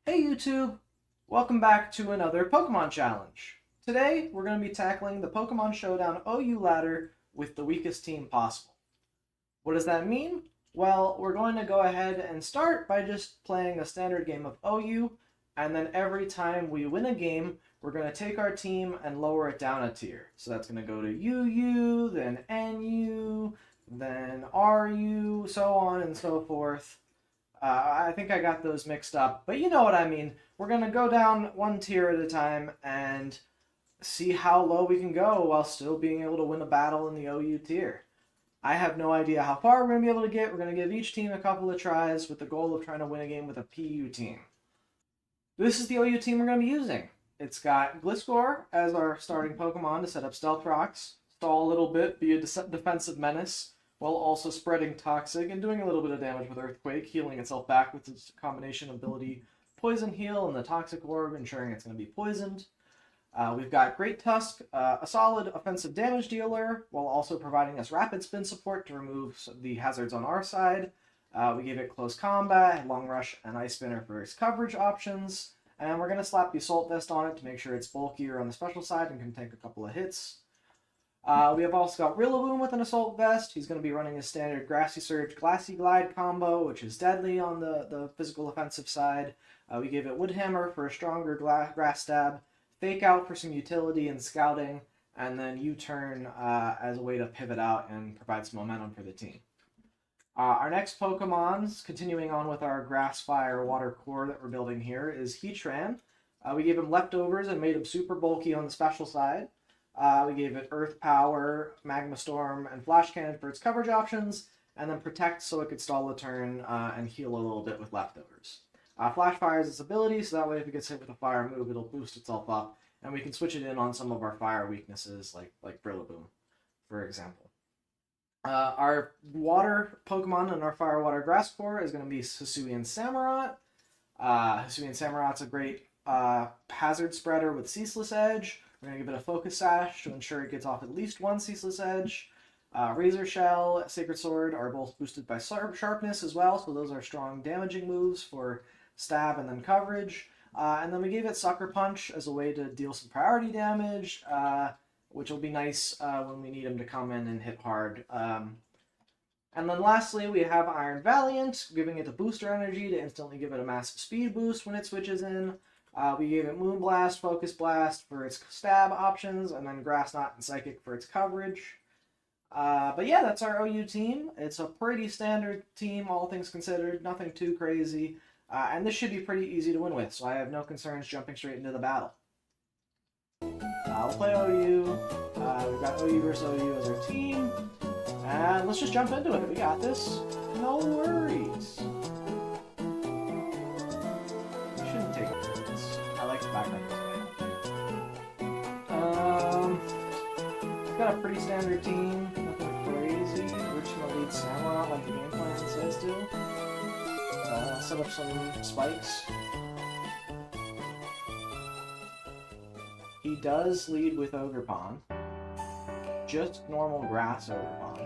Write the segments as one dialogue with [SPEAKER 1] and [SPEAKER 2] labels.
[SPEAKER 1] Hey YouTube! Welcome back to another Pokemon Challenge. Today, we're going to be tackling the Pokemon Showdown OU ladder with the weakest team possible. What does that mean? Well, we're going to go ahead and start by just playing a standard game of OU, and then every time we win a game, we're going to take our team and lower it down a tier. So that's going to go to UU, then NU, then RU, so on and so forth. I think I got those mixed up, but you know what I mean. We're going to go down one tier at a time and see how low we can go while still being able to win a battle in the OU tier. I have no idea how far we're going to be able to get. We're going to give each team a couple of tries with the goal of trying to win a game with a PU team. This is the OU team we're going to be using. It's got Gliscor as our starting Pokemon to set up Stealth Rocks, stall a little bit, be a defensive menace, while also spreading Toxic and doing a little bit of damage with Earthquake, healing itself back with its combination ability Poison Heal and the Toxic Orb, ensuring it's going to be poisoned. We've got Great Tusk, a solid offensive damage dealer, while also providing us rapid spin support to remove the hazards on our side. We gave it Close Combat, Long Rush, and Ice Spinner for its coverage options. And we're going to slap the Assault Vest on it to make sure it's bulkier on the special side and can take a couple of hits. We have also got Rillaboom with an Assault Vest. He's going to be running his standard Grassy Surge, Glassy Glide combo, which is deadly on the physical offensive side. We gave it Woodhammer for a stronger Grass Stab, Fake Out for some utility and scouting, and then U-Turn as a way to pivot out and provide some momentum for the team. Our next Pokemon, continuing on with our Grass, Fire, Water core that we're building here, is Heatran. We gave him Leftovers and made him super bulky on the special side. We gave it Earth Power, Magma Storm, and Flash Cannon for its coverage options, and then Protect so it could stall a turn and heal a little bit with Leftovers. Flash Fire is its ability, so that way if it gets hit with a fire move, it'll boost itself up, and we can switch it in on some of our fire weaknesses, like Brillaboom, for example. Our water Pokemon in our Fire Water Grass core is going to be Hisuian Samurott. Hisuian Samurot's a great hazard spreader with Ceaseless Edge. We're going to give it a Focus Sash to ensure it gets off at least one Ceaseless Edge. Razor Shell, Sacred Sword are both boosted by Sharpness as well, so those are strong damaging moves for stab and then coverage. And then we gave it Sucker Punch as a way to deal some priority damage, which will be nice when we need him to come in and hit hard. And then lastly, we have Iron Valiant, giving it the booster energy to instantly give it a massive speed boost when it switches in. We gave it Moonblast, Focus Blast for its stab options, and then Grass Knot and Psychic for its coverage. But yeah, that's our OU team. It's a pretty standard team, all things considered, nothing too crazy. And this should be pretty easy to win with, so I have no concerns jumping straight into the battle. We'll play OU. We've got OU versus OU as our team. And let's just jump into it. We got this. No worries. Got a pretty standard team, nothing crazy. We're just gonna lead Samurott like the game plan says to. Set up some spikes. He does lead with Ogerpon. Just normal grass Ogerpon.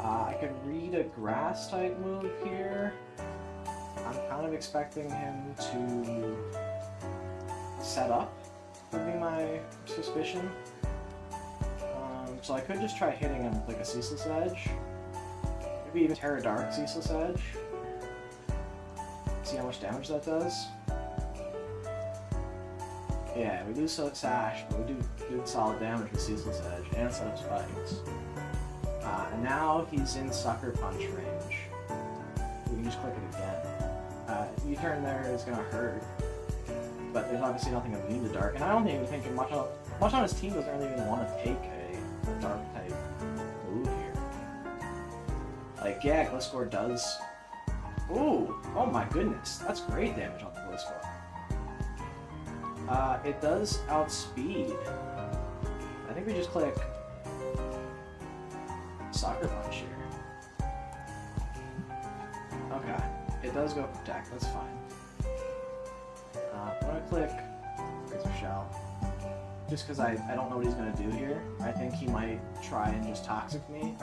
[SPEAKER 1] I could read a grass type move here. I'm kind of expecting him to set up, would be my suspicion. So I could just try hitting him with like a Ceaseless Edge. Maybe even Terra Dark Ceaseless Edge. See how much damage that does. Yeah, we do Sash, but we do good solid damage with Ceaseless Edge and set up spikes. And now he's in Sucker Punch range. We can just click it again. U-turn there is gonna hurt, but there's obviously nothing immune to Dark, and I don't even think much on his team doesn't really even want to take a Dark type move here. Like, yeah, Gliscor does. Ooh, oh my goodness, that's great damage on the Gliscor. It does outspeed. I think we just click Sucker Punch here. Okay, it does go Protect, that's fine. I'm gonna click Razor Shell. Just because I don't know what he's going to do here. I think he might try and just Toxic me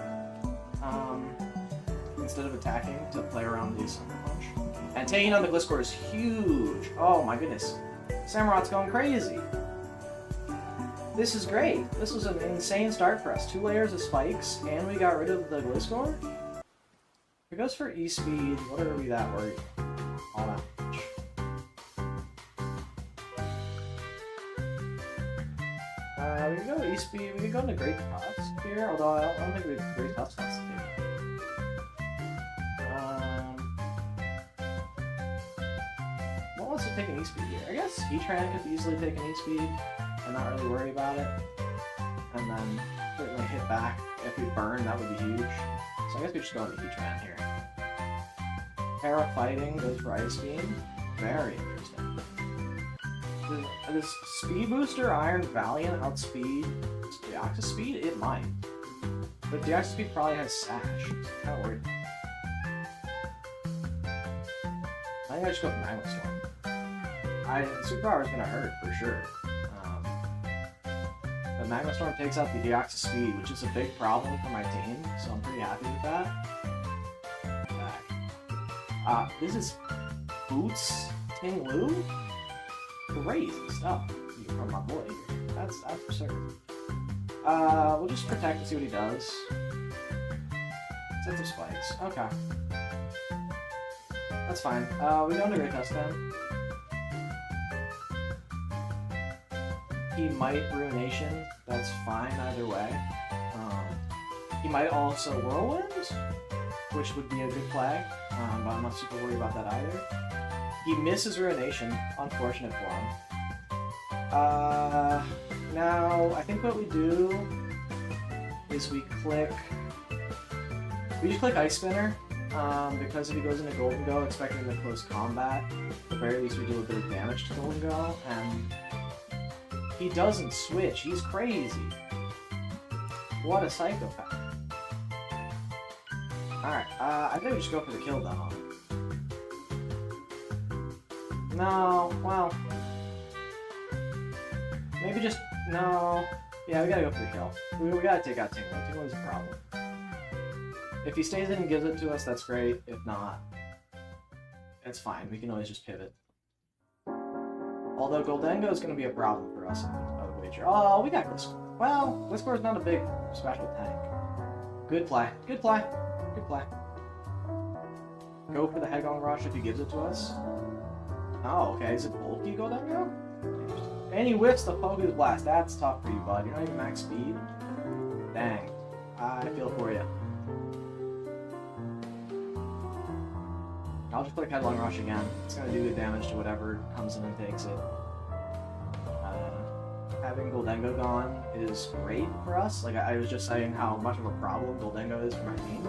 [SPEAKER 1] instead of attacking to play around the Sucker Punch. And taking on the Gliscor is huge. Oh my goodness. Samurot's going crazy. This is great. This was an insane start for us. 2 layers of spikes, and we got rid of the Gliscor. If it goes for E-Speed, what are we that worried? All that much. We can go E-Speed, we can go into Great Tusk here, although I don't think we have Great Tusk wants to take it. What wants to take an E-Speed here? I guess Heatran could easily take an E-Speed and not really worry about it. And then certainly hit back. If we burn, that would be huge. So I guess we just go into Heatran here. Para Fighting goes for Ice Beam. Very interesting. Does Speed Booster Iron Valiant outspeed Deoxys Speed? It might. But Deoxys Speed probably has Sash. I'm kind of worried. I think I just go for Magma Storm. Super Power is going to hurt for sure. But Magma Storm takes out the Deoxys Speed, which is a big problem for my team, so I'm pretty happy with that. This is Boots Ting Lu? Crazy stuff from my boy here. That's absurd. We'll just protect and see what he does. Sets of spikes. Okay. That's fine. We go into Great Tusk then. He might Ruination. That's fine either way. He might also Whirlwind, which would be a good play, but I'm not super worried about that either. He misses Ruination. Unfortunate for him. Now, I think what we do is we just click Ice Spinner, because if he goes into Golden Go expecting the close combat, at the very least we do a bit of damage to Golden Go, and he doesn't switch. He's crazy. What a psychopath. Alright, I think we just go for the kill then on him. No, well... Maybe just... No... Yeah, we gotta go for the kill. We gotta take out Tinglu. Tinglu's a problem. If he stays in and gives it to us, that's great. If not, it's fine. We can always just pivot. Although Goldengo is going to be a problem for us in the wager. Oh, we got Gliscor. Well, Gliscor is not a big special tank. Good play. Good play. Good play. Go for the Headgong Rush if he gives it to us. Oh, okay. Is it bulky Goldengo? And he whiffs the Focus Blast. That's tough for you, bud. You're not even max speed. Dang. I feel for you. I'll just click Headlong Rush again. It's going to do good damage to whatever comes in and takes it. Having Goldengo gone is great for us. Like, I was just saying how much of a problem Goldengo is for my team.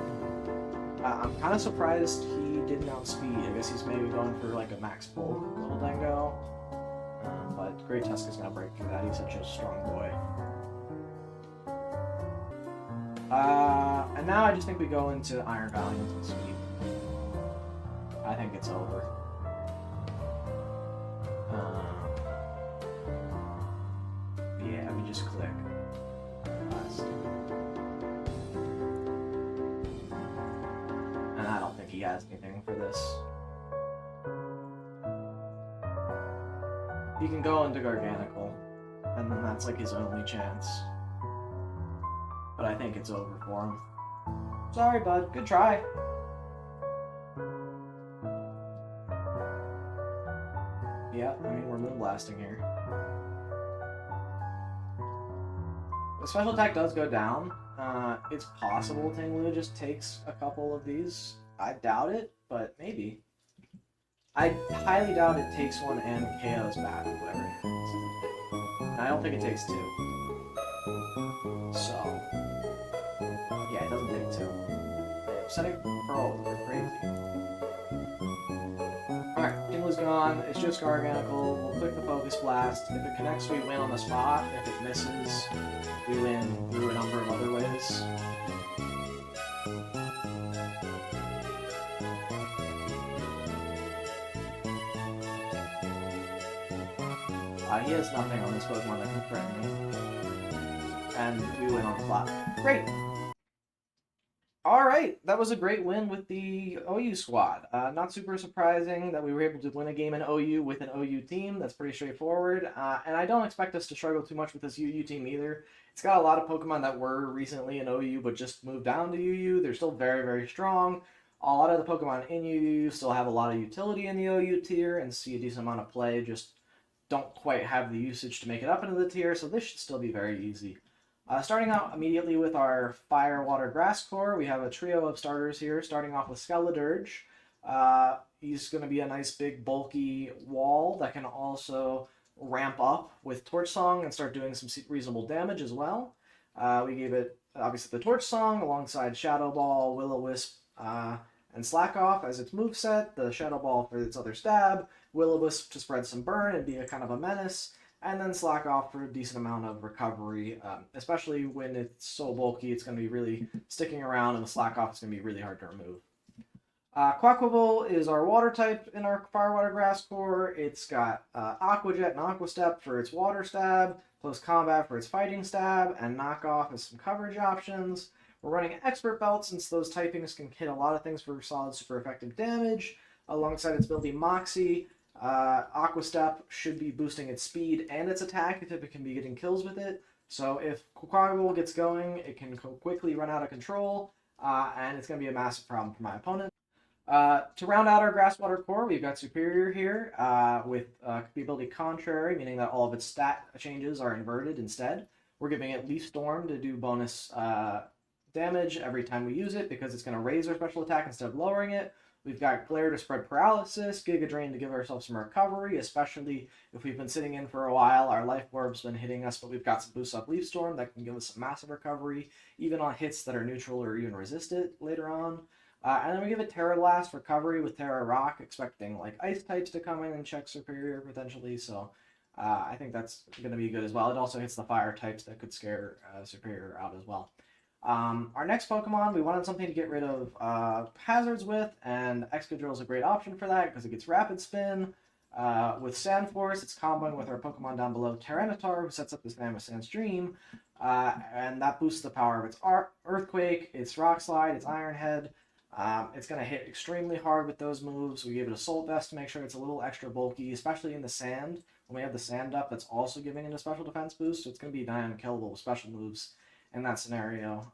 [SPEAKER 1] I'm kind of surprised he didn't outspeed. I guess he's maybe going for like a max bulk Goldengo. But Great Tusk is going to break through that. He's such a strong boy. And now I just think we go into Iron Valiant and Speed. I think it's over. Yeah, we just click. Last. And I don't think he has anything for this. He can go into Garganical, and then that's like his only chance. But I think it's over for him. Sorry, bud. Good try. Yeah, I mean, we're Moonblasting here. The special attack does go down. It's possible Tinglu just takes a couple of these. I doubt it, but maybe. I highly doubt it takes one and KOs back, whatever it is. And I don't think it takes 2. So, yeah, it doesn't take 2. Setting Pearl is crazy. Alright, Tinglu's gone. It's just Garganical. We'll click the Focus Blast. If it connects, we win on the spot. If it misses, we win through a number of other ways. He has nothing on this Pokemon that can threaten me. And we win on the flop. Great! Alright, that was a great win with the OU squad. Not super surprising that we were able to win a game in OU with an OU team. That's pretty straightforward. And I don't expect us to struggle too much with this UU team either. It's got a lot of Pokemon that were recently in OU but just moved down to UU. They're still very, very strong. A lot of the Pokemon in UU still have a lot of utility in the OU tier and see a decent amount of play, just don't quite have the usage to make it up into the tier, so this should still be very easy. Starting out immediately with our Fire, Water, Grass core, we have a trio of starters here, starting off with Skeledirge. He's going to be a nice big bulky wall that can also ramp up with Torch Song and start doing some reasonable damage as well. We gave it, obviously, the Torch Song alongside Shadow Ball, Will-O-Wisp, and Slack Off as its moveset, the Shadow Ball for its other stab, Will-O-Wisp to spread some burn and be a kind of a menace, and then Slack Off for a decent amount of recovery, especially when it's so bulky, it's going to be really sticking around, and the Slack Off is going to be really hard to remove. Quaquaval is our water type in our Fire, Water, Grass core. It's got Aqua Jet and Aqua Step for its water stab, Close Combat for its fighting stab, and Knock Off as some coverage options. We're running Expert Belt since those typings can hit a lot of things for solid super effective damage. Alongside its ability Moxie, Aqua Step should be boosting its speed and its attack if it can be getting kills with it. So if Quaquaval gets going, it can quickly run out of control, and it's going to be a massive problem for my opponent. To round out our Grass Water core, we've got Superior here with the ability Contrary, meaning that all of its stat changes are inverted instead. We're giving it Leaf Storm to do bonus damage every time we use it because it's going to raise our special attack instead of lowering it. We've got Glare to spread paralysis, Giga Drain to give ourselves some recovery, especially if we've been sitting in for a while. Our Life Orb's been hitting us, but we've got some boosts up Leaf Storm that can give us some massive recovery, even on hits that are neutral or even resisted later on. And then we give it Terra Blast recovery with Terra Rock, expecting like Ice types to come in and check Superior potentially. So I think that's going to be good as well. It also hits the Fire types that could scare Superior out as well. Our next Pokemon, we wanted something to get rid of hazards with, and Excadrill is a great option for that because it gets Rapid Spin. With Sand Force, it's comboing with our Pokemon down below, Tyranitar, who sets up this man with Sandstream, and that boosts the power of its Earthquake, its Rock Slide, its Iron Head. It's going to hit extremely hard with those moves. We gave it Assault Vest to make sure it's a little extra bulky, especially in the sand. When we have the sand up, that's also giving it a special defense boost, so it's going to be unkillable with special moves in that scenario.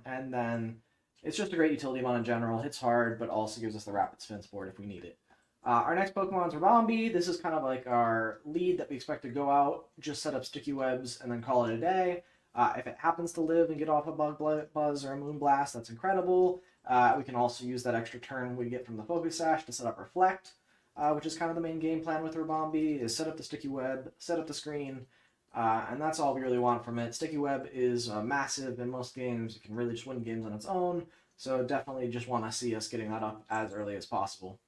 [SPEAKER 1] And then it's just a great utility mon in general. Hits hard, but also gives us the Rapid Spin support if we need it. Our next Pokemon is Ribombee. This is kind of like our lead that we expect to go out, just set up Sticky Webs, and then call it a day. If it happens to live and get off a Bug Buzz or a Moonblast, that's incredible. We can also use that extra turn we get from the Focus Sash to set up Reflect, which is kind of the main game plan with Ribombee, is set up the Sticky Web, set up the screen, and that's all we really want from it. Sticky Web is massive in most games. It can really just win games on its own, so definitely just want to see us getting that up as early as possible.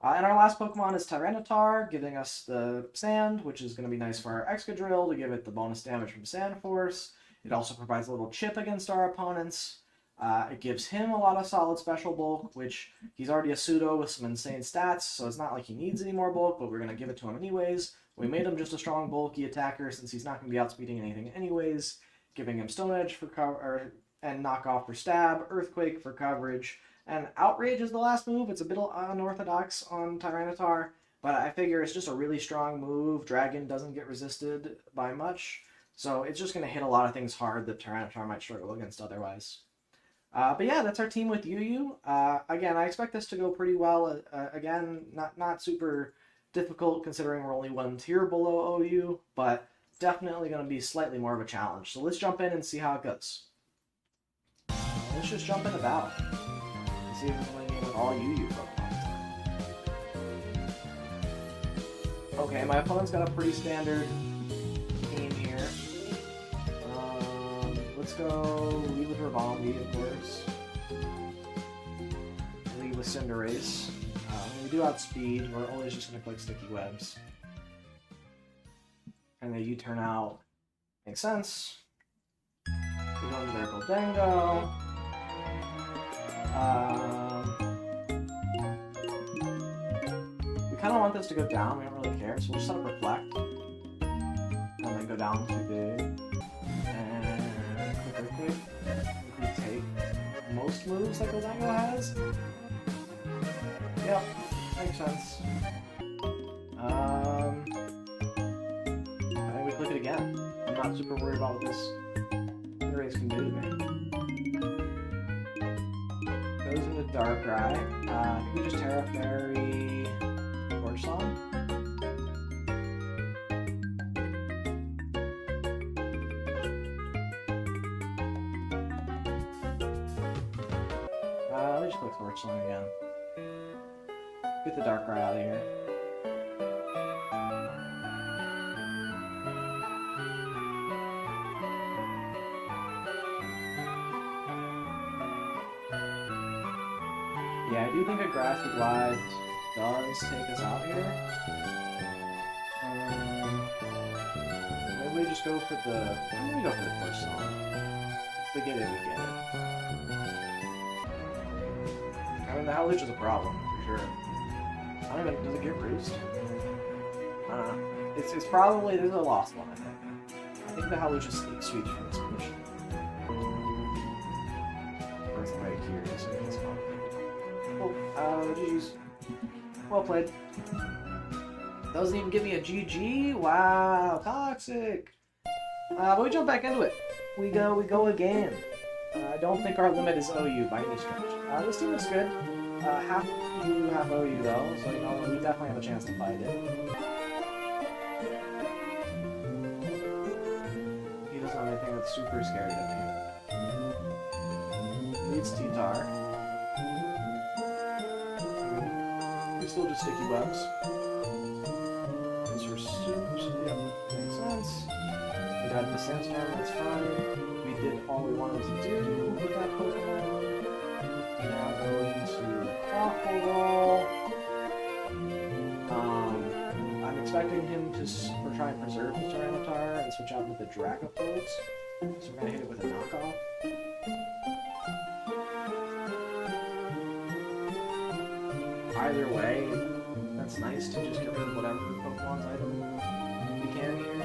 [SPEAKER 1] And our last Pokemon is Tyranitar, giving us the Sand, which is going to be nice for our Excadrill to give it the bonus damage from Sand Force. It also provides a little chip against our opponents. It gives him a lot of solid special bulk, which he's already a pseudo with some insane stats, so it's not like he needs any more bulk, but we're going to give it to him anyways. We made him just a strong, bulky attacker since he's not going to be outspeeding anything anyways, giving him Stone Edge for cover and Knock Off for stab, Earthquake for coverage, and Outrage is the last move. It's a bit unorthodox on Tyranitar, but I figure it's just a really strong move. Dragon doesn't get resisted by much, so it's just going to hit a lot of things hard that Tyranitar might struggle against otherwise. But yeah, that's our team with UU. Again, I expect this to go pretty well. Again, not super difficult considering we're only one tier below OU, but definitely going to be slightly more of a challenge. So let's jump in and see how it goes. Let's just jump into battle. Let's see if we're playing with all UU Pokemon this time. Okay, my opponent's got a pretty standard team here. Let's go lead with Ribombee, of course. Lead with Cinderace. When we do outspeed, we're always just going to click Sticky Webs. And then you turn out. Makes sense. We're going to Miracle Dango. We kind of want this to go down, we don't really care, so we'll just set up Reflect. And then go down too big. And quickly take. most moves that Gholdengo has. Yep, makes sense. I think we click it again. I'm not super worried about what this race can do to me. Goes into Darkrai. Can we just Terra Fairy Torch Song? Let me just click Torch Song again. Get the Darkrai out of here. Yeah, I do think a Grassy Glide does take us out here. Maybe we just go for the... Maybe we go for the Torch Song. If we get it, we get it. I mean, the Howlucha is a problem, for sure. I don't even... Does it get Roost? I don't know. It's probably... There's a lost one, I think. I think the Howlucha sweeps from this position. Or it's right here, so it's fine. GG's. Well played. Doesn't even give me a GG? Wow, toxic. But we jump back into it. We go again. I don't think our limit is OU by any stretch. This team looks good. Half U, half OU though, so you know, we definitely have a chance to fight it. He doesn't have anything that's super scary to me. Leads T-Tar. Still just sticky webs. These are suit. Yep, makes sense. We got the sandstorm, that's fine. We did all we wanted to do with that Pokemon. Now go into Quaffle Roll. I'm expecting him to try and preserve the Tyranitar and switch out with the Dragapult. So we're gonna hit it with a knockoff. Either way, that's nice to just get rid of whatever Pokemon's item we can here.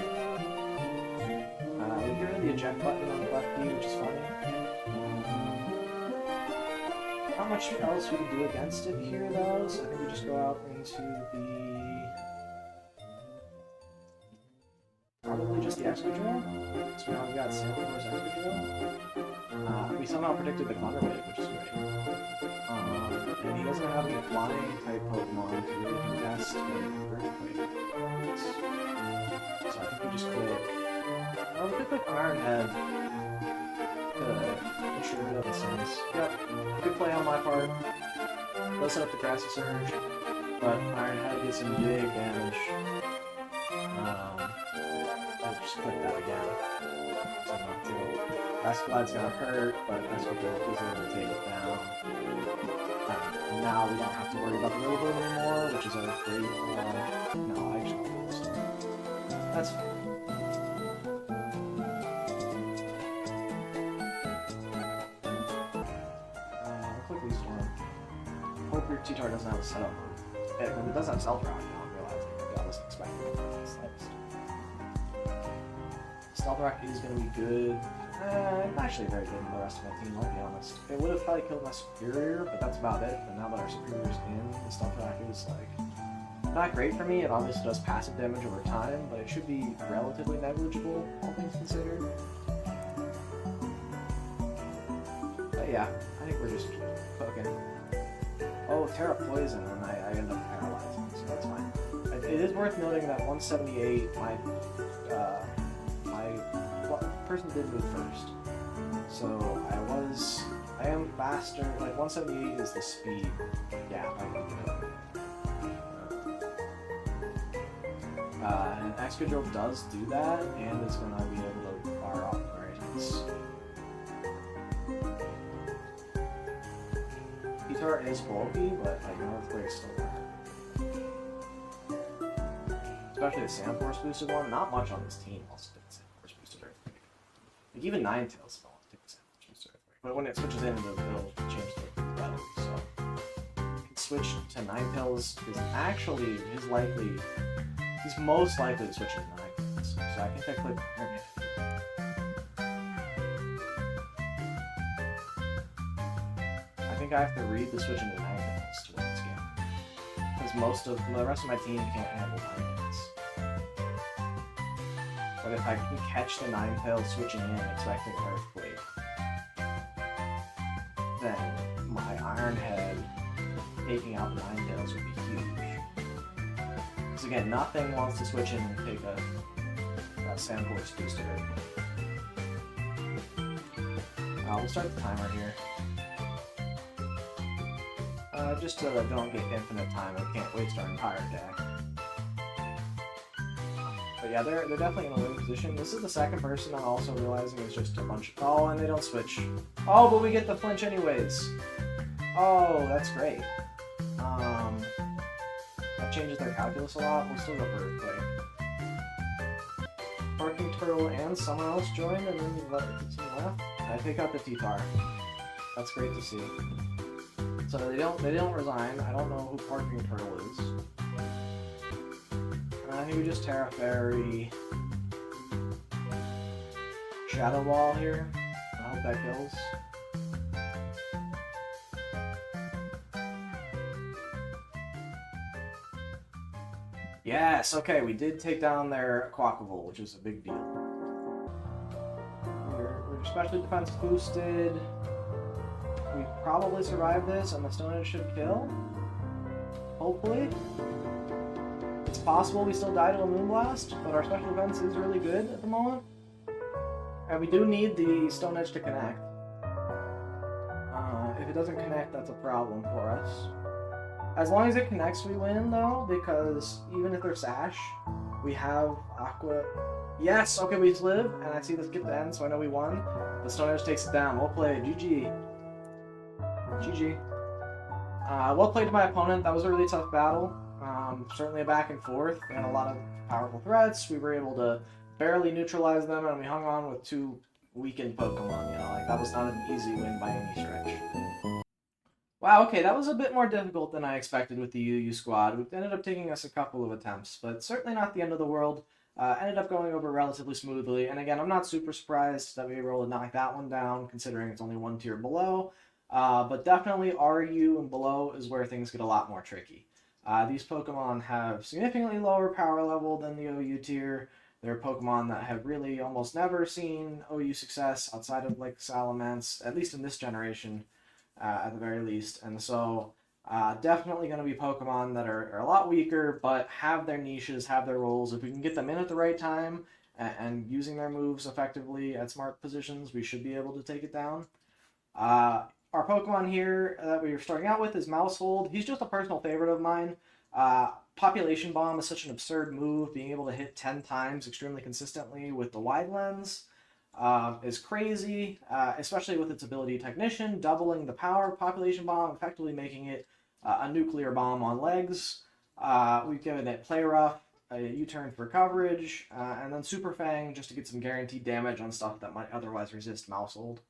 [SPEAKER 1] We get rid of the eject button on the left B, which is funny. Not much else we can do against it here, though, so I think we just go out into the... Probably just the Excadrill. So now we got Sample's Excadrill. We somehow predicted the Thunder Wave, which is great. And he doesn't have any flying type Pokemon to really contest a Earthquake. So I think we just click. Oh, we could click Iron Head to ensure it doesn't sense. Yep, good play on my part. Does set up the Grassy Surge, but Iron Head gets some big damage. I'll just click that again. So not to. Grassy Glide's gonna hurt, but Excadrill is able to take it down. And now we don't have to worry about the Robo anymore, which is a great... no, I actually don't do this stuff. That's fine. I'll quickly storm. Hope your T-Tar doesn't have a setup move. When it does have Stealth Rock, you don't realize it. I wasn't expecting it. Stealth Rock is going to be good. Actually very good in the rest of my team, I'll be honest. It would have probably killed my Superior, but that's about it. But now that our Superior's in, the Stealth Rock is, like, not great for me. It obviously does passive damage over time, but it should be relatively negligible, all things considered. But yeah, I think we're just cooking. Oh, Terra Poison, and I end up paralyzing, so that's fine. It is worth noting that 178, my person did move first. So I am faster, like 178 is the speed gap I can do. And Excadrill does do that, and it's going to be able to fire off Guardians. T-Tar is bulky, but like Earthquake's still there. Especially the Sandforce boosted one, not much on this team also did Sandforce boosted Earthquake. Like even Ninetales don't take the Sandforce boosted Earthquake. But when it switches in, it'll change the battery, so you can switch to Ninetales is actually he's most likely to switch to Ninetales. So I think I click Iron Head. think I have to read the switch into Ninetales to win this game. Because the rest of my team can't handle Ninetales. But if I can catch the Ninetales switching in expecting an Earthquake, then my Iron Head taking out the Ninetales would be huge. Because again, nothing wants to switch in and take a Sandcore's boosted Earthquake. We'll start the timer here. Just so that I don't get infinite time, I can't waste our entire deck. But yeah, they're definitely in a winning position. This is the second person I'm also realizing is just a bunch of... Oh, and they don't switch. Oh, but we get the flinch anyways. Oh, that's great. That changes their calculus a lot. We'll still go for Earthquake. Barking Turtle and someone else joined, and then you let someone left. I pick up the T-Tar. That's great to see. So they don't resign. I don't know who Barking Turtle is. He would just Terra Fairy Shadow Ball here. I hope that kills. Yes, okay, we did take down their Quackable, which is a big deal. We're especially defense boosted. We probably survived this, and the Stone Edge should kill. Hopefully. It's possible we still die to a Moonblast, but our special defense is really good at the moment. And we do need the Stone Edge to connect. If it doesn't connect, that's a problem for us. As long as it connects, we win, though, because even if they're Sash, we have Aqua... Yes! Okay, we live, and I see this get to end, so I know we won. The Stone Edge takes it down. Well played. GG. GG. Well played to my opponent. That was a really tough battle. Certainly a back and forth. They had a lot of powerful threats. We were able to barely neutralize them, and we hung on with two weakened Pokemon. You know, like that was not an easy win by any stretch. Wow, okay, that was a bit more difficult than I expected with the UU squad. It ended up taking us a couple of attempts, but certainly not the end of the world. Ended up going over relatively smoothly, and again, I'm not super surprised that we were able to knock that one down, considering it's only one tier below. But definitely RU and below is where things get a lot more tricky. These Pokemon have significantly lower power level than the OU tier. They're Pokemon that have really almost never seen OU success outside of like Salamence, at least in this generation, at the very least. And so definitely going to be Pokemon that are a lot weaker, but have their niches, have their roles. If we can get them in at the right time and using their moves effectively at smart positions, we should be able to take it down. Our Pokemon here that we were starting out with is Mousehold. He's just a personal favorite of mine. Population Bomb is such an absurd move. Being able to hit 10 times extremely consistently with the Wide Lens is crazy, especially with its ability Technician, doubling the power of Population Bomb, effectively making it a nuclear bomb on legs. We've given it Play Rough, a U-turn for coverage, and then Super Fang just to get some guaranteed damage on stuff that might otherwise resist Mousehold.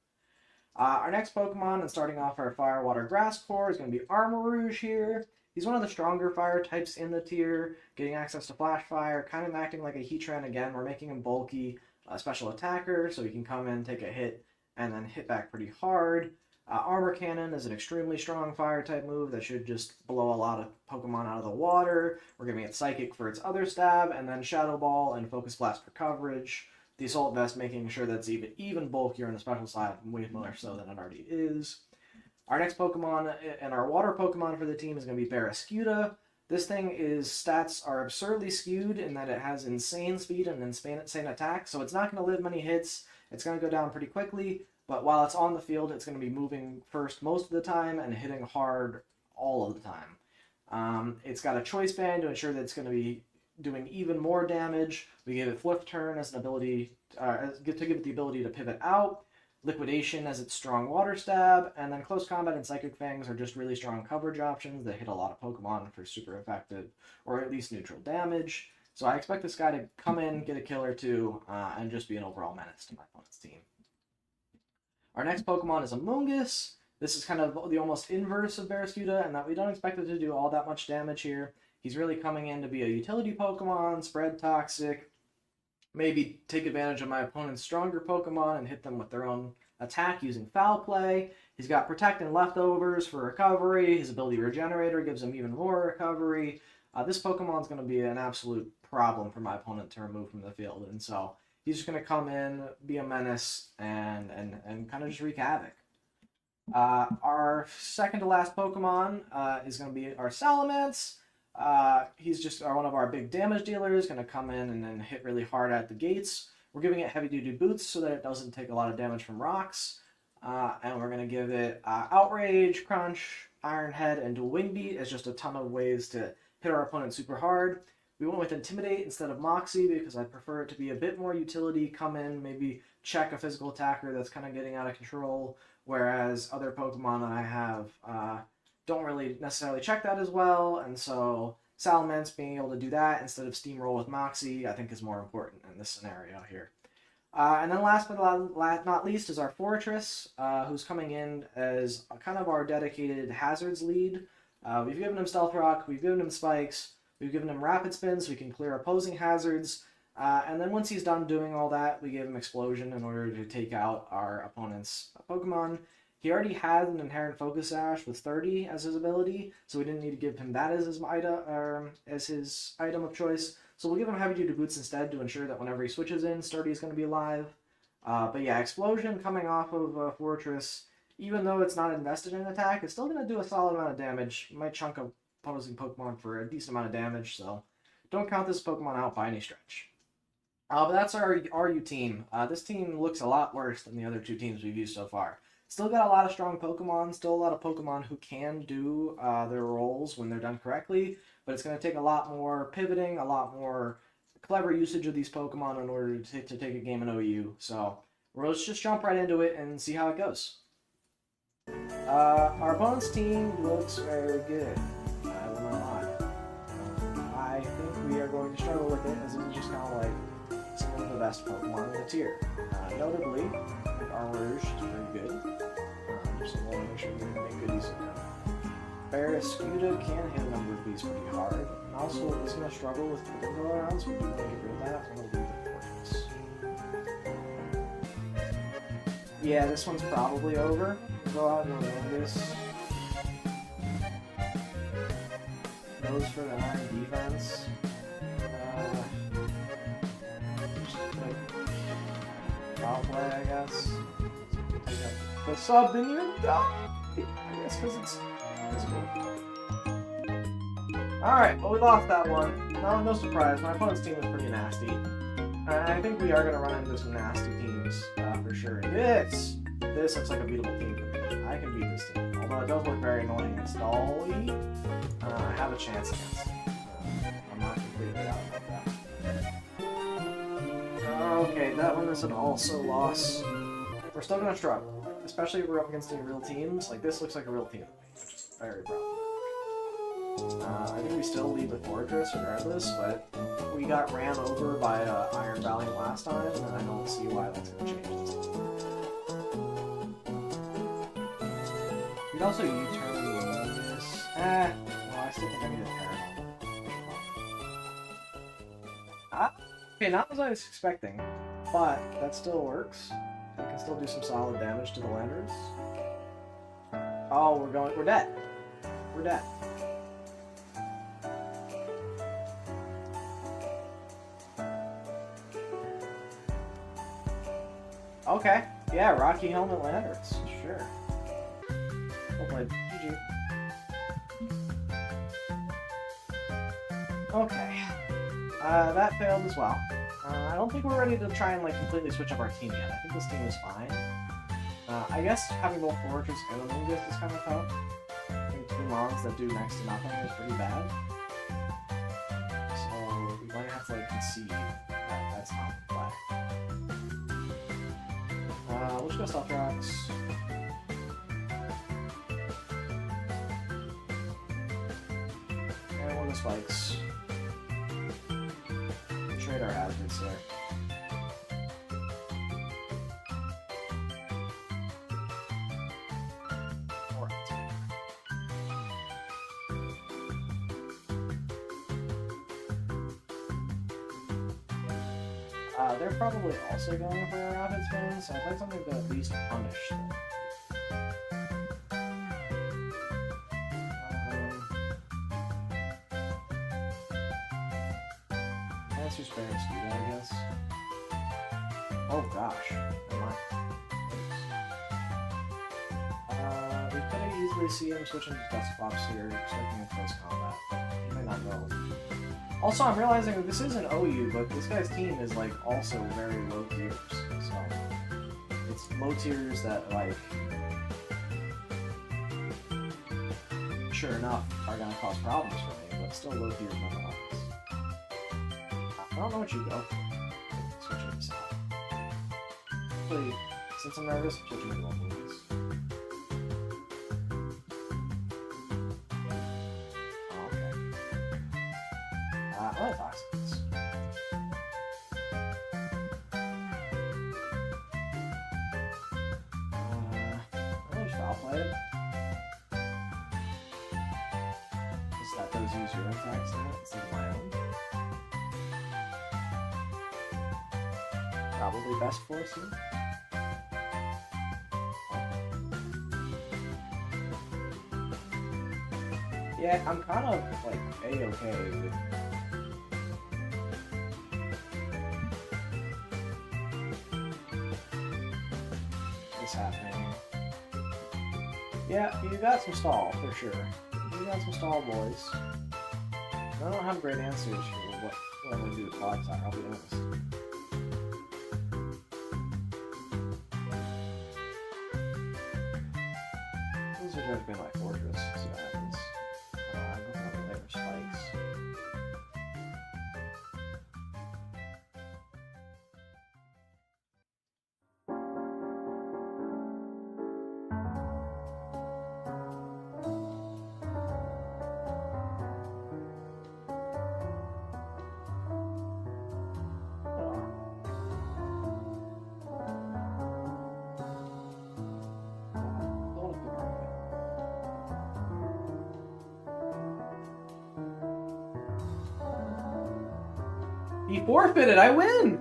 [SPEAKER 1] Our next Pokemon, and starting off our Fire, Water, Grass core, is going to be Armarouge here. He's one of the stronger fire types in the tier, getting access to Flash Fire, kind of acting like a Heatran again. We're making him bulky, special attacker, so he can come in, take a hit, and then hit back pretty hard. Armor Cannon is an extremely strong fire type move that should just blow a lot of Pokemon out of the water. We're giving it Psychic for its other stab, and then Shadow Ball and Focus Blast for coverage. The Assault Vest making sure that it's even bulkier on the special side, way more so than it already is. Our next Pokemon and our water Pokemon for the team is going to be Barraskewda. This thing stats are absurdly skewed in that it has insane speed and insane attack, so it's not going to live many hits. It's going to go down pretty quickly, but while it's on the field, it's going to be moving first most of the time and hitting hard all of the time. It's got a Choice Band to ensure that it's going to be doing even more damage. We give it Flip Turn as an ability to give it the ability to pivot out, Liquidation as its strong water stab, and then Close Combat and Psychic Fangs are just really strong coverage options that hit a lot of Pokemon for super effective or at least neutral damage. So I expect this guy to come in, get a kill or two, and just be an overall menace to my opponent's team. Our next Pokemon is Amoonguss. This is kind of the almost inverse of Barraskewda, and that we don't expect it to do all that much damage here. He's really coming in to be a utility Pokemon, spread toxic, maybe take advantage of my opponent's stronger Pokemon and hit them with their own attack using Foul Play. He's got Protect and Leftovers for recovery. His ability Regenerator gives him even more recovery. This Pokemon's going to be an absolute problem for my opponent to remove from the field, and so he's just going to come in, be a menace, and kind of just wreak havoc. Our second to last Pokemon is going to be our Salamence. He's just one of our big damage dealers, going to come in and then hit really hard at the gates. We're giving it heavy-duty boots so that it doesn't take a lot of damage from rocks. And we're going to give it Outrage, Crunch, Iron Head, and Dual Wing Beat as just a ton of ways to hit our opponent super hard. We went with Intimidate instead of Moxie because I prefer it to be a bit more utility, come in, maybe check a physical attacker that's kind of getting out of control, whereas other Pokemon that I have don't really necessarily check that as well, and so Salamence being able to do that instead of Steamroll with Moxie I think is more important in this scenario here. And then last but not least is our Fortress, who's coming in as kind of our dedicated hazards lead. We've given him Stealth Rock, we've given him Spikes, we've given him Rapid Spin so we can clear opposing hazards, and then once he's done doing all that, we give him Explosion in order to take out our opponent's Pokemon. He already had an Inherent Focus Sash with 30 as his ability, so we didn't need to give him that as his item of choice. So we'll give him Heavy Duty Boots instead to ensure that whenever he switches in, Sturdy is going to be alive. But yeah, Explosion coming off of Fortress, even though it's not invested in attack, it's still going to do a solid amount of damage. It might chunk opposing Pokemon for a decent amount of damage, so don't count this Pokemon out by any stretch. But that's our RU team. This team looks a lot worse than the other two teams we've used so far. Still got a lot of strong Pokemon, still a lot of Pokemon who can do their roles when they're done correctly, but it's going to take a lot more pivoting, a lot more clever usage of these Pokemon in order to take a game in OU. So let's just jump right into it and see how it goes. Our opponent's team looks very good. I will not lie. I think we are going to struggle with it, as it is just kind of like some of the best Pokemon in the tier. Notably, I think Armourouge is pretty good. Just want to make sure we make good use of them. Barrascuda can hit a number of these pretty hard. And also, it's going to struggle with the go around, so we do want to get rid of that. I'm going to leave the Fortress. Yeah, this one's probably over. Go out and remove this. Goes for the Iron Defense. Foul play, I guess. The sub didn't even die! I guess because it's cool. Alright, well we lost that one. No surprise, my opponent's team is pretty nasty. I think we are going to run into some nasty teams, for sure. This looks like a beatable team for me. I can beat this team. Although it does look very annoying against Dolly. I have a chance against it. I'm not completely out about that. Okay, that one is an also loss. We're still going to struggle. Especially if we're up against any real teams. Like, this looks like a real team, which is very problematic. I think we still lead with Fortress regardless, but we got ran over by Iron Valiant last time, and I don't see why that's going to change this time. We'd also U-turn this. Well, I still think I need a Paragon. Okay, not as I was expecting, but that still works. We can still do some solid damage to the Landers. Oh, we're dead. We're dead. Okay. Yeah, Rocky Helmet Landers. Sure. Well played. GG. Okay. That failed as well. I don't think we're ready to try and completely switch up our team yet. I think this team is fine. I guess having both Fortress and Lingus is kind of tough. I think two mons that do next to nothing is pretty bad. So we might have to concede that that's not the play. We'll just go Stealth Rocks. And we'll go Spikes. Trade our hazards there. They're probably also going for a Rapid Spin, so I'd like something to at least punish them. Answer's fair to do that, I guess. Oh gosh. Never mind. We could have easily seen him switching to Dusclops here, expecting a close combat, but he might not go. Also, I'm realizing that this is an OU, but this guy's team is, like, also very low tiers, so it's low tiers that, like, sure enough, are gonna cause problems for me, but still low tiers nonetheless. I don't know what you go for. Switching this out. Actually, since I'm nervous, I'm switching to one movies. I like toxins. I really foul play it. Just let those use your attacks now instead of my own. Probably best for us here. Yeah, I'm kind of like A-okay with happening. Yeah, you got some stall, for sure. You got some stall, boys. I don't have great answers for what I'm going to do with Clodsire, I'll be honest. This would have been my fortress, see what happens. I'm looking at the later spikes. He forfeited. I win.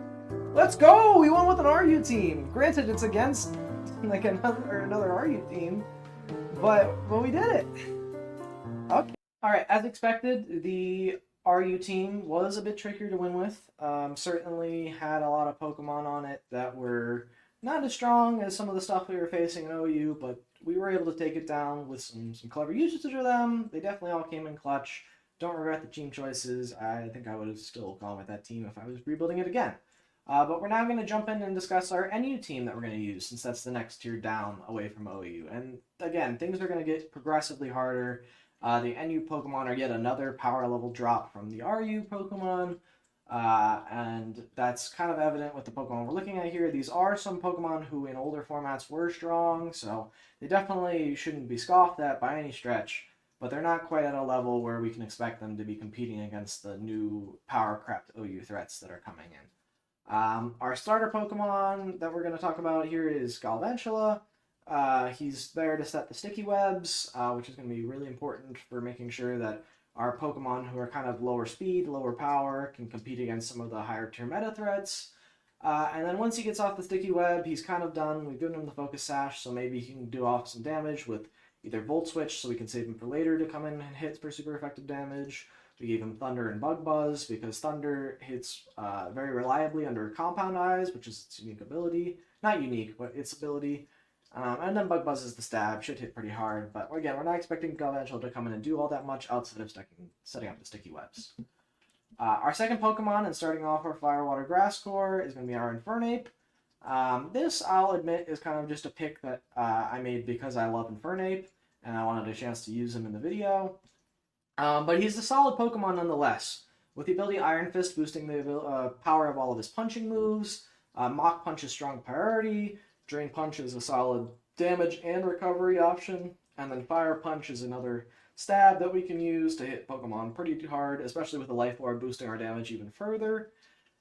[SPEAKER 1] Let's go. We won with an RU team. Granted, it's against like another RU team, but we did it. Okay. All right. As expected, the RU team was a bit trickier to win with. Certainly had a lot of Pokemon on it that were not as strong as some of the stuff we were facing in OU, but we were able to take it down with some clever usage of them. They definitely all came in clutch. Don't regret the team choices. I think I would have still gone with that team if I was rebuilding it again. But we're now going to jump in and discuss our NU team that we're going to use, since that's the next tier down away from OU. And again, things are going to get progressively harder. The NU Pokemon are yet another power level drop from the RU Pokemon. And that's kind of evident with the Pokemon we're looking at here. These are some Pokemon who in older formats were strong, so they definitely shouldn't be scoffed at by any stretch. But they're not quite at a level where we can expect them to be competing against the new power-crept OU threats that are coming in. Our starter Pokemon that we're going to talk about here is Galvantula. He's there to set the sticky webs, which is going to be really important for making sure that our Pokemon who are kind of lower speed, lower power, can compete against some of the higher tier meta threats. And then once he gets off the sticky web, he's kind of done. We've given him the Focus Sash, so maybe he can do off some damage with either Volt Switch, so we can save him for later to come in and hit for super effective damage. We gave him Thunder and Bug Buzz, because Thunder hits very reliably under Compound Eyes, which is its unique ability. Not unique, but its ability. And then Bug Buzz is the stab, should hit pretty hard, but again, we're not expecting Galvantula to come in and do all that much outside of setting up the sticky webs. Our second Pokemon, and starting off our Fire Water Grass core, is going to be our Infernape. This, I'll admit, is kind of just a pick that I made because I love Infernape, and I wanted a chance to use him in the video. But he's a solid Pokemon nonetheless, with the ability Iron Fist boosting the power of all of his punching moves. Mach Punch is strong priority, Drain Punch is a solid damage and recovery option, and then Fire Punch is another stab that we can use to hit Pokemon pretty hard, especially with the Life Orb boosting our damage even further.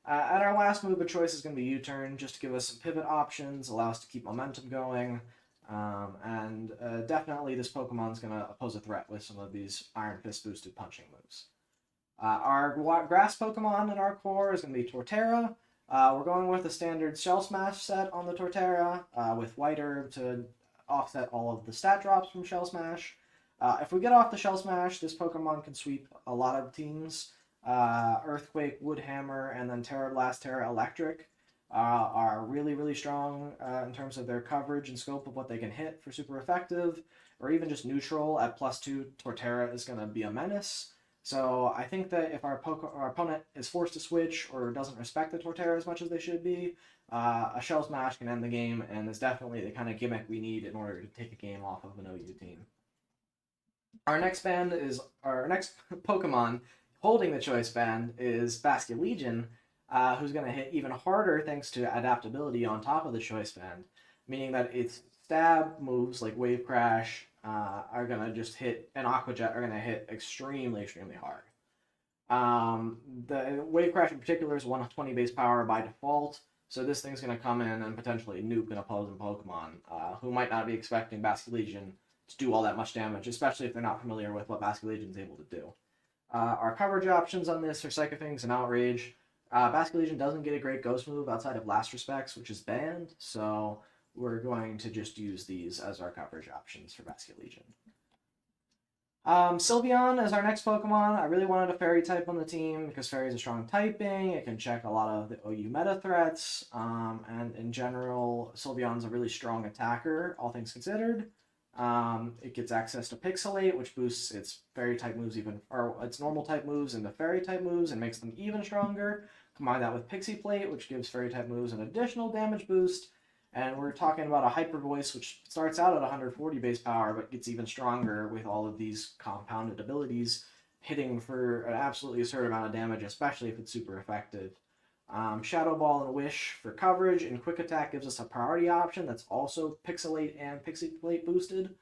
[SPEAKER 1] And our last move of choice is going to be U-Turn, just to give us some pivot options, allow us to keep momentum going. Definitely this Pokemon is going to pose a threat with some of these Iron Fist boosted punching moves. Our grass Pokemon in our core is going to be Torterra. We're going with a standard Shell Smash set on the Torterra, with White Herb to offset all of the stat drops from Shell Smash. If we get off the Shell Smash, this Pokemon can sweep a lot of teams. Earthquake, Wood Hammer, and then Terra Blast, Terra Electric are really, really strong in terms of their coverage and scope of what they can hit for super effective, or even just neutral at +2, Torterra is going to be a menace. So I think that if our opponent is forced to switch or doesn't respect the Torterra as much as they should be, a Shell Smash can end the game, and is definitely the kind of gimmick we need in order to take a game off of an OU team. Our next Pokemon holding the choice band is Basculegion, who's going to hit even harder thanks to adaptability on top of the choice band, meaning that its stab moves like Wave Crash are going to just hit, and Aqua Jet are going to hit extremely, extremely hard. The Wave Crash in particular is 120 base power by default, so this thing's going to come in and potentially nuke an opposing Pokemon who might not be expecting Basculegion to do all that much damage, especially if they're not familiar with what Basculegion is able to do. Our coverage options on this are Psychic Things and Outrage. Basculegion doesn't get a great ghost move outside of Last Respects, which is banned, so we're going to just use these as our coverage options for Basculegion. Sylveon is our next Pokemon. I really wanted a Fairy type on the team because Fairy is a strong typing. It can check a lot of the OU meta threats, and in general, Sylveon's a really strong attacker, all things considered. It gets access to Pixelate, which boosts its Fairy type moves or its normal type moves into Fairy type moves and makes them even stronger. Combine that with Pixie Plate, which gives Fairy type moves an additional damage boost. And we're talking about a Hyper Voice, which starts out at 140 base power, but gets even stronger with all of these compounded abilities, hitting for an absolutely absurd amount of damage, especially if it's super effective. Shadow Ball and Wish for coverage, and Quick Attack gives us a priority option that's also Pixelate and Pixie Plate boosted,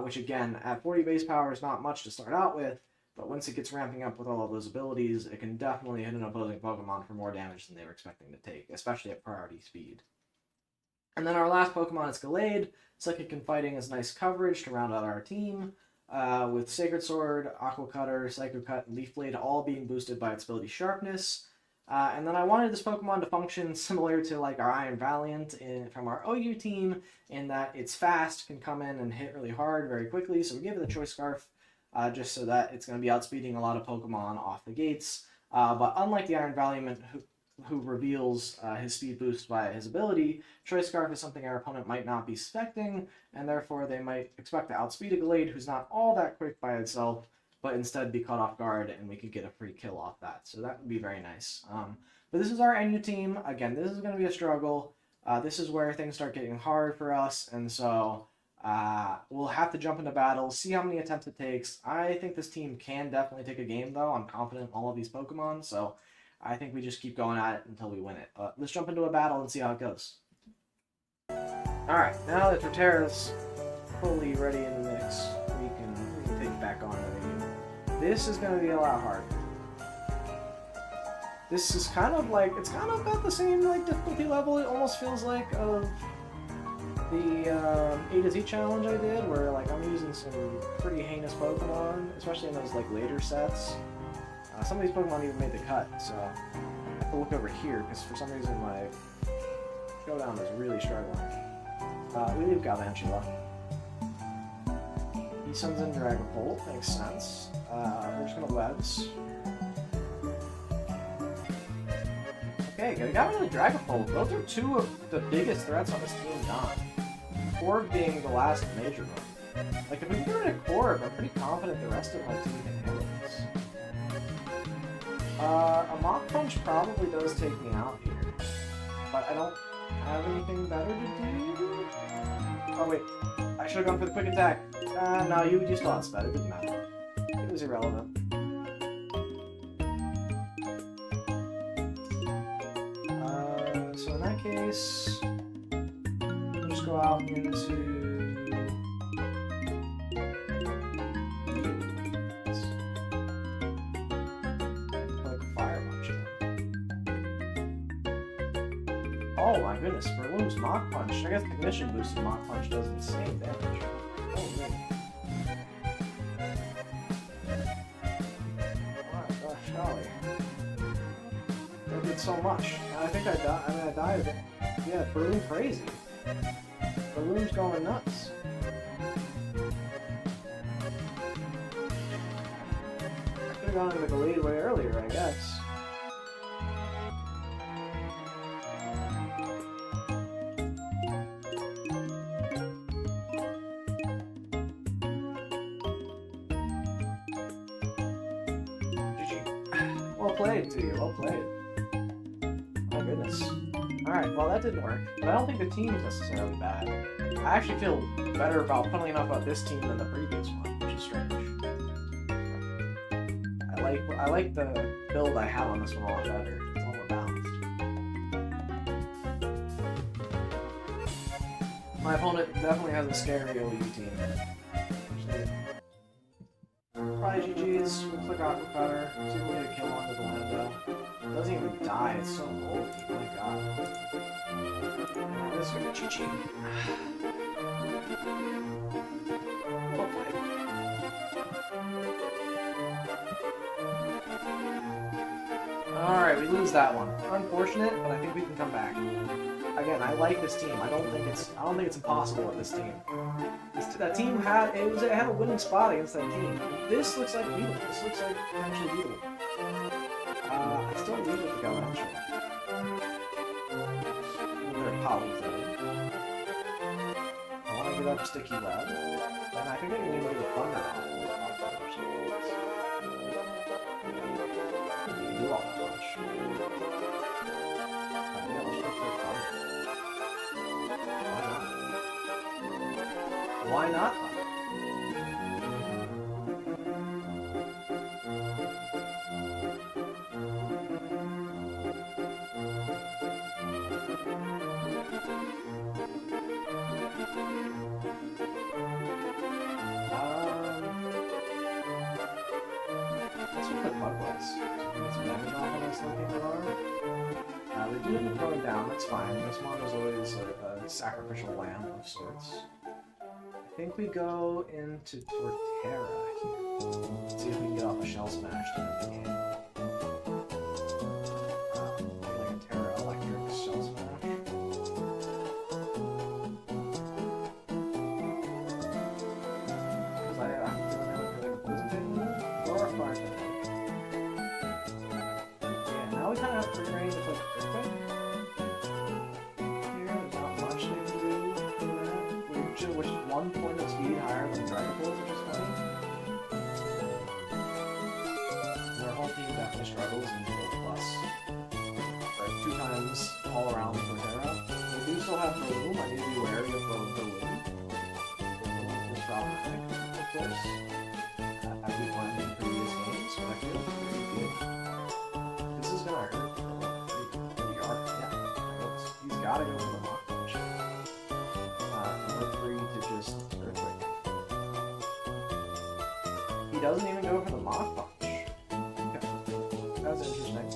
[SPEAKER 1] which again, at 40 base power is not much to start out with, but once it gets ramping up with all of those abilities, it can definitely hit an opposing Pokemon for more damage than they were expecting to take, especially at priority speed. And then our last Pokemon is Gallade. Psychic and Fighting is nice coverage to round out our team, with Sacred Sword, Aqua Cutter, Psycho Cut, and Leaf Blade all being boosted by its ability Sharpness. And then I wanted this Pokemon to function similar to like our Iron Valiant from our OU team, in that it's fast, can come in and hit really hard very quickly, so we give it the Choice Scarf just so that it's going to be outspeeding a lot of Pokemon off the gates. But unlike the Iron Valiant, who reveals his speed boost by his ability, Choice Scarf is something our opponent might not be expecting, and therefore they might expect to outspeed a Gallade who's not all that quick by itself, but instead be caught off guard, and we could get a free kill off that. So that would be very nice. But this is our NU team. Again, this is going to be a struggle. This is where things start getting hard for us, and so we'll have to jump into battle, see how many attempts it takes. I think this team can definitely take a game, though. I'm confident in all of these Pokemon, so I think we just keep going at it until we win it. Let's jump into a battle and see how it goes. Alright, now that Torterra's fully ready in the mix, we can take it back on the game. This is going to be a lot harder. This is kind of like, it's kind of about the same like difficulty level, it almost feels like, of the A to Z challenge I did, where like I'm using some pretty heinous Pokemon, especially in those like later sets. Some of these Pokemon even made the cut, so I have to look over here, because for some reason my showdown is really struggling. We leave Galvantula. He sends in Dragapult, makes sense. We're just gonna Webs. Okay, got rid of the Dragapult. Those are two of the biggest threats on this team gone. Korg being the last major one. Like, if we get rid of Korg, I'm pretty confident the rest of my team can handle this. A Mach Punch probably does take me out here, but I don't have anything better to do. Oh wait, I should have gone for the Quick Attack. No, you still outsped, it didn't matter. It was irrelevant. So in that case, we'll just go out into... Oh my goodness, Breloom's Mach Punch. I guess Technician boosted Mach Punch does insane damage. Oh man. Oh my gosh, golly. That did so much. I think I died. I died. Yeah, Breloom crazy. Breloom's going nuts. I could have gone the Gallade way earlier, I guess. GG. Well played to you, well played. My goodness. Alright, well that didn't work, but I don't think the team is necessarily bad. I actually feel better about, funnily enough, about this team than the previous one, which is strange. I like the build I have on this one a lot better. It's a lot more balanced. My opponent definitely has a scary OU team. Probably GG's. We'll click Aqua Cutter. See if we get a kill onto the Lando. It doesn't even die. It's so old. My god. This is gonna GG. Well played. Alright, we lose that one. Unfortunate, but I think we can come back. Again, I like this team. I don't think it's impossible with this team. That team had a winning spot against that team. This looks like beatable. This looks like actually beatable. I still leave it to go actually. They're polythene. I want to get up Sticky Web. And I think I can get the Thunder off. Do all that much. Why not? Let's look at Bugbugs. Some damage off on us looking alarm. We do end up going down, that's fine. This one is always a sacrificial lamb of sorts. I think we go into Torterra here. Let's see if we can get off a Shell Smash to end the game. Like a Terra Electric Shell Smash. Because I'm doing it with like a Blizzard Pit or a Fire Pit. Yeah, now we kind of have free range with like Earthquake. Here, there's not much they can do in that. Which is 1 point of speed higher than Dragon Balls, which is funny. Our whole team definitely struggles in Gold Plus. Right, 2 times all around for Terra. We do still have Bloom. I need to be wary of the Bloom. It's problematic, of course. As we find in previous games, but I feel pretty good. This is gonna hurt. Pretty hard, yeah. He's gotta go for the Mach Punch. We're free to just Earthquake. He doesn't even go for the Mach Punch. Okay. That's interesting.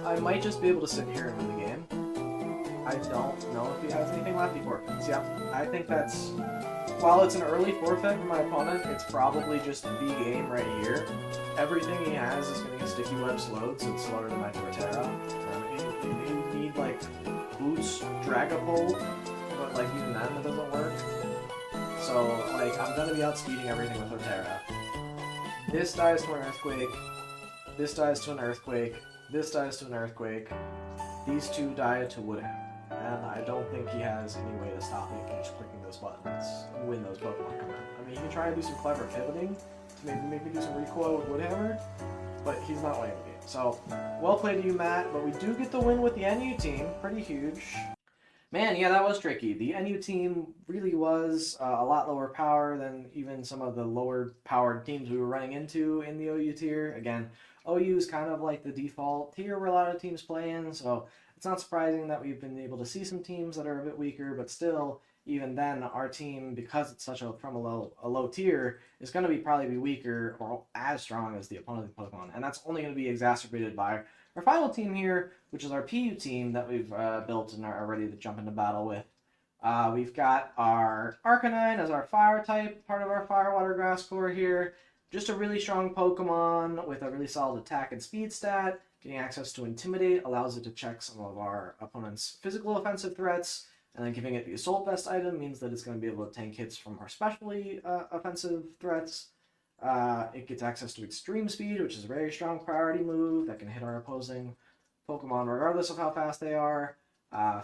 [SPEAKER 1] I might just be able to sit here and win the game. I don't know if he has anything left before. So yeah, I think that's... While it's an early forfeit for my opponent, it's probably just the game right here. Everything he has is going to get Sticky Web slowed, so it's slower than my Torterra. You need, like, Boots, Dragapult, but, like, even then it doesn't work. So, like, I'm going to be outspeeding everything with Torterra. This dies to an Earthquake. This dies to an Earthquake. This dies to an Earthquake. These two die to Woodhammer. And I don't think he has any way to stop me from just clicking those buttons and win those Pokemon come out. I mean, he can try and do some clever pivoting to maybe make me do some recoil with Woodhammer, but he's not winning the game. So, well played to you, Matt, but we do get the win with the NU team. Pretty huge. Man, yeah, that was tricky. The NU team really was a lot lower power than even some of the lower powered teams we were running into in the OU tier. Again, OU is kind of like the default tier where a lot of teams play in, so it's not surprising that we've been able to see some teams that are a bit weaker, but still, even then, our team, because it's such from a low tier, is going to probably be weaker or as strong as the opponent's Pokemon, and that's only going to be exacerbated by our final team here, which is our PU team that we've built and are ready to jump into battle with. We've got our Arcanine as our fire type, part of our Fire Water Grass core here. Just a really strong Pokemon with a really solid attack and speed stat. Getting access to Intimidate allows it to check some of our opponent's physical offensive threats. And then giving it the Assault Vest item means that it's going to be able to tank hits from our specially offensive threats. It gets access to Extreme Speed, which is a very strong priority move that can hit our opposing Pokemon regardless of how fast they are.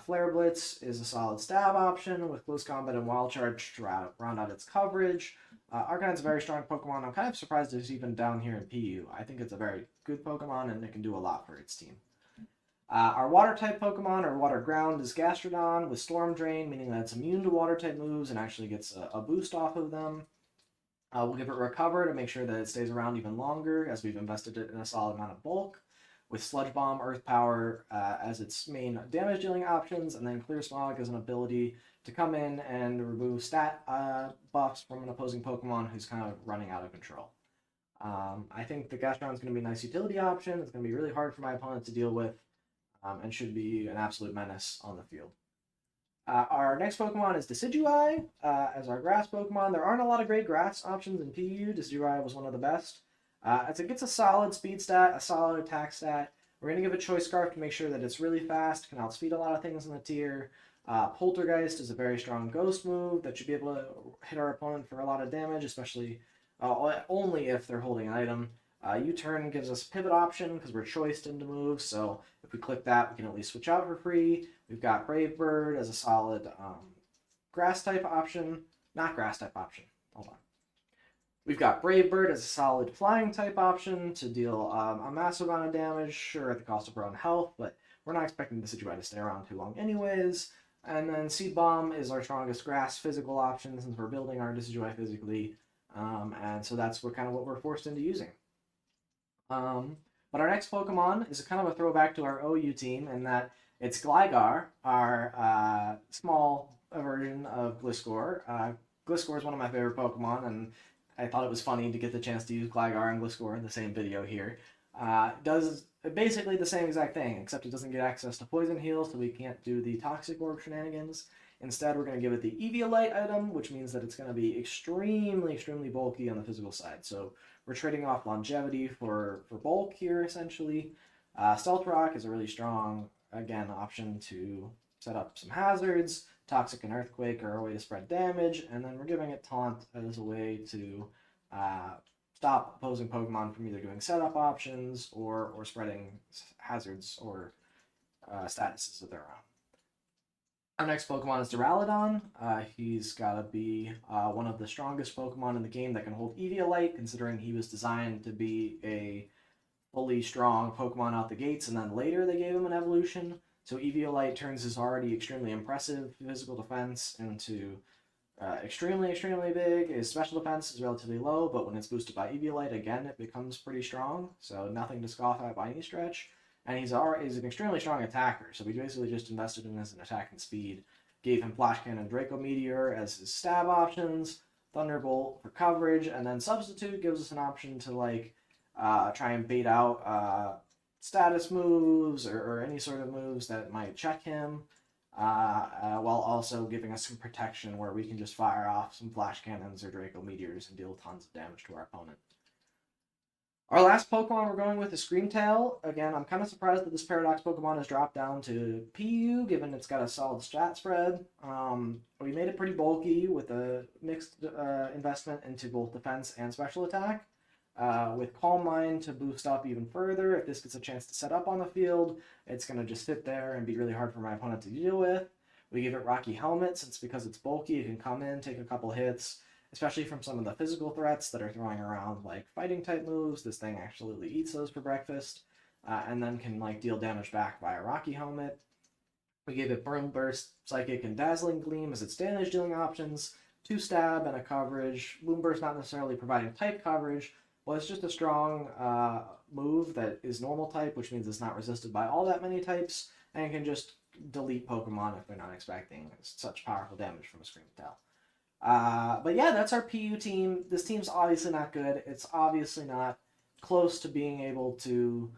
[SPEAKER 1] Flare Blitz is a solid stab option with Close Combat and Wild Charge to round out its coverage. Arcanine's a very strong Pokemon. I'm kind of surprised it's even down here in PU. I think it's a very good Pokemon and it can do a lot for its team. Our Water-type Pokemon, or Water Ground, is Gastrodon with Storm Drain, meaning that it's immune to Water-type moves and actually gets a boost off of them. We'll give it Recover to make sure that it stays around even longer, as we've invested it in a solid amount of bulk, with Sludge Bomb, Earth Power as its main damage-dealing options, and then Clear Smog as an ability to come in and remove stat buffs from an opposing Pokemon who's kind of running out of control. I think the Gastrodon is going to be a nice utility option. It's going to be really hard for my opponent to deal with, and should be an absolute menace on the field. Our next Pokemon is Decidueye as our grass Pokemon. There aren't a lot of great grass options in PU. Decidueye was one of the best. As it gets a solid speed stat, a solid attack stat, we're going to give it Choice Scarf to make sure that it's really fast, can outspeed a lot of things in the tier. Poltergeist is a very strong ghost move that should be able to hit our opponent for a lot of damage, especially only if they're holding an item. U-Turn gives us pivot option because we're choiced into moves, so if we click that, we can at least switch out for free. We've got Brave Bird as a solid grass type option. Not grass type option. Hold on. We've got Brave Bird as a solid flying type option to deal a massive amount of damage, sure at the cost of our own health, but we're not expecting the Decidueye to stay around too long anyways. And then Seed Bomb is our strongest grass physical option since we're building our Decidueye physically, and so that's what we're forced into using. But our next Pokemon is kind of a throwback to our OU team in that it's Gligar, our small version of Gliscor. Gliscor is one of my favorite Pokemon, and I thought it was funny to get the chance to use Gligar and Gliscor in the same video here. It does basically the same exact thing, except it doesn't get access to Poison Heal, so we can't do the Toxic Orb shenanigans. Instead, we're going to give it the Eviolite item, which means that it's going to be extremely, extremely bulky on the physical side. So we're trading off longevity for bulk here, essentially. Stealth Rock is a really strong, again, option to set up some hazards. Toxic and Earthquake are a way to spread damage, and then we're giving it Taunt as a way to stop opposing Pokemon from either doing setup options or spreading hazards or statuses of their own. Our next Pokemon is Duraludon. He's got to be one of the strongest Pokemon in the game that can hold Eviolite, considering he was designed to be a fully strong Pokemon out the gates, and then later they gave him an evolution. So Eviolite turns his already extremely impressive physical defense into extremely, extremely big. His special defense is relatively low, but when it's boosted by Eviolite, again, it becomes pretty strong. So nothing to scoff at by any stretch. And he's an extremely strong attacker, so we basically just invested in his attack and speed. Gave him Flash Cannon, Draco Meteor as his stab options, Thunderbolt for coverage, and then Substitute gives us an option to try and bait out status moves or any sort of moves that might check him, while also giving us some protection where we can just fire off some Flash Cannons or Draco Meteors and deal tons of damage to our opponent. Our last Pokemon we're going with is Screamtail. Again, I'm kind of surprised that this Paradox Pokemon has dropped down to PU, given it's got a solid stat spread. We made it pretty bulky with a mixed investment into both defense and special attack, with Calm Mind to boost up even further. If this gets a chance to set up on the field, it's going to just sit there and be really hard for my opponent to deal with. We give it Rocky Helmet, since because it's bulky, it can come in, take a couple hits, especially from some of the physical threats that are throwing around fighting type moves. This thing absolutely eats those for breakfast, and then can deal damage back via Rocky Helmet. We gave it Burn Burst, Psychic, and Dazzling Gleam as its damage dealing options, 2 stab and a coverage. Moonburst not necessarily providing type coverage, but it's just a strong move that is normal type, which means it's not resisted by all that many types, and can just delete Pokemon if they're not expecting such powerful damage from a Screamtail. But yeah, that's our PU team. This team's obviously not good. It's obviously not close to being able to,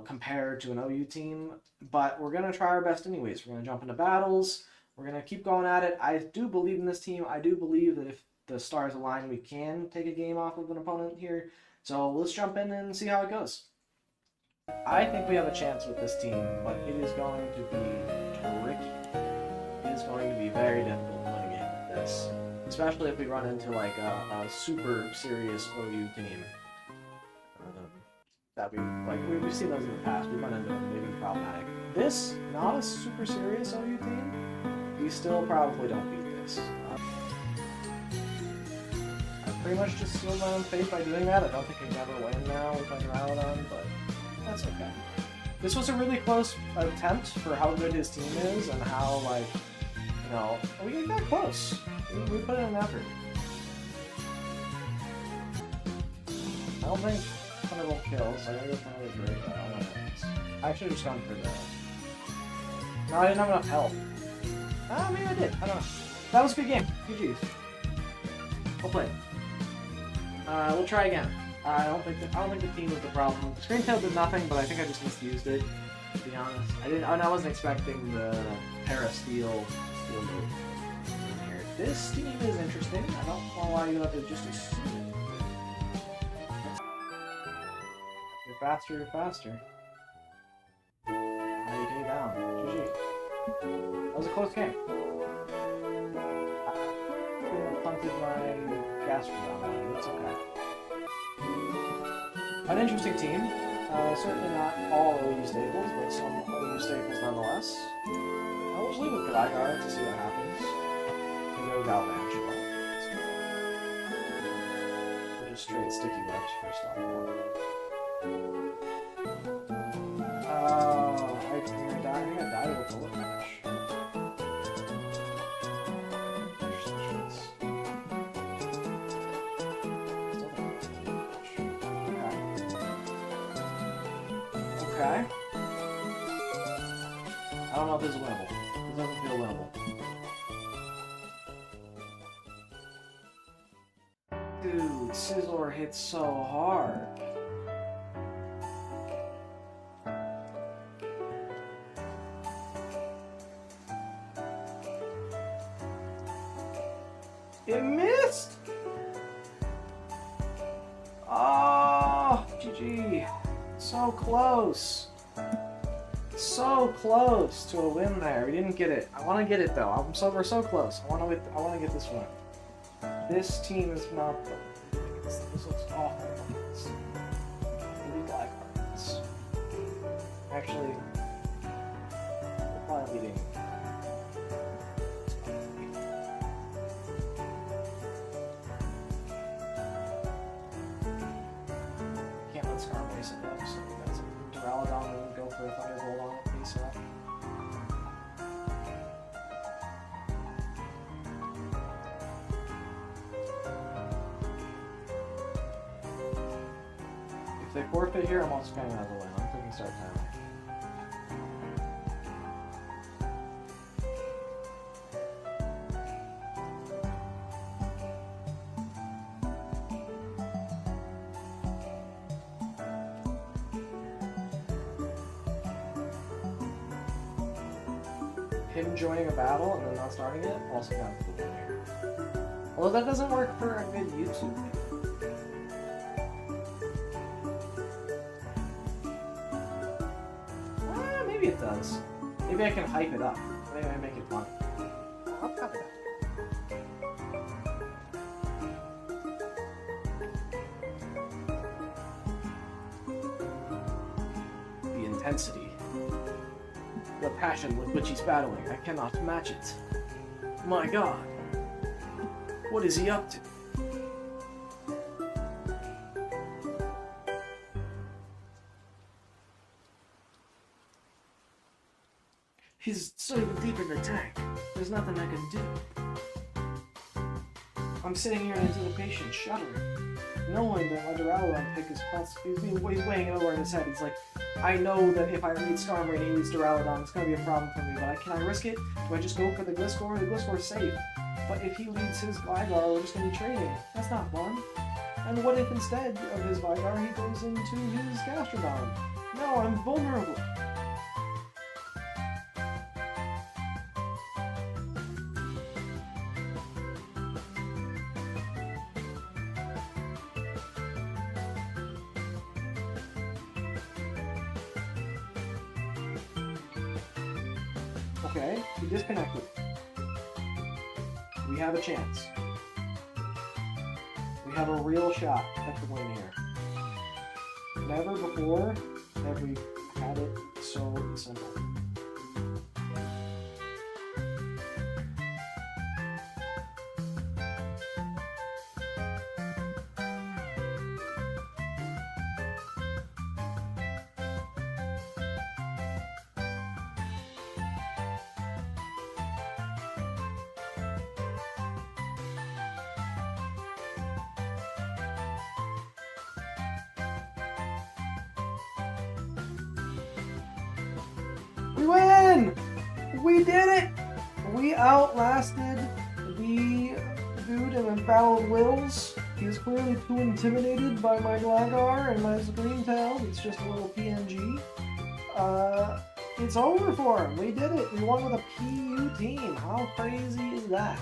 [SPEAKER 1] compare to an OU team, but we're going to try our best anyways. We're going to jump into battles. We're going to keep going at it. I do believe in this team. I do believe that if the stars align, we can take a game off of an opponent here. So let's jump in and see how it goes. I think we have a chance with this team, but it is going to be tricky. It is going to be very difficult to win a game like this. Especially if we run into like a super serious OU team. That we've seen those in the past. We run into them, they've been problematic. This, not a super serious OU team, we still probably don't beat this. I pretty much just sealed my own fate by doing that. I don't think I can ever win now with my Duraludon, but that's okay. This was a really close attempt for how good his team is and how, like, you know, we got close. We put in an effort. I don't think Thunderbolt kills. I gotta go for another Drake. I should have just gone for the... No, I didn't have enough health. Ah, maybe I did. I don't know. That was a good game. GG's. We'll play. We'll try again. I don't think the team was the problem. Screen Tail did nothing, but I think I just misused it. To be honest, I wasn't expecting the Para Steel move in here. This team is interesting. I don't know why you have to just assume it. You're faster. Now you take it down. GG. That was a close game. I punted my Gastrodon. That's okay. An interesting team. Certainly not all OU staples, but some OU staples nonetheless. I'll just leave with Gligar to see what happens. We'll go Galvantula. We'll just trade Sticky Webs for Starmore. I think I died with Bullet Match. Okay. I don't know if this is winnable. This doesn't feel winnable. Dude, Scizor hits so hard. It missed! Oh, GG. So close. So close to a win there. We didn't get it. I want to get it though. We're so close. I want to get this one. This team is not. This looks awful. Maybe Black Hearts. Actually, we're probably leading. Can't let Scar base it though, so that's Duraludon and go for a Thunderbolt on it, face up. If they forfeit here, I'm also coming out of the win. I'm thinking start timer. Him joining a battle and then not starting it, also kind of cool here. Although that doesn't work for a good YouTube video. Maybe it does. Maybe I can hype it up. Maybe I make it fun. I'll copy that. The intensity. The passion with which he's battling, I cannot match it. My god. What is he up to? He's so deep in the tank. There's nothing I can do. I'm sitting here in anticipation, shuddering, knowing that my Duraludon pick is he's weighing it over in his head. He's like, I know that if I read Skarmory and he reads Duraludon, it's going to be a problem for me, but can I risk it? Do I just go for the Gliscor? The Gliscor's safe. But if he leads his Gligar, we're just going to be trading. That's not fun. And what if instead of his Gligar, he goes into his Gastrodon? No, I'm vulnerable. Okay, he disconnected. We have a chance. We have a real shot at the win here. Never before have we had it so simple. We win! We did it! We outlasted the dude in Unbowed Wills. He's clearly too intimidated by my Glagar and my Scream Tail. It's just a little PNG. It's over for him. We did it. We won with a PU team. How crazy is that?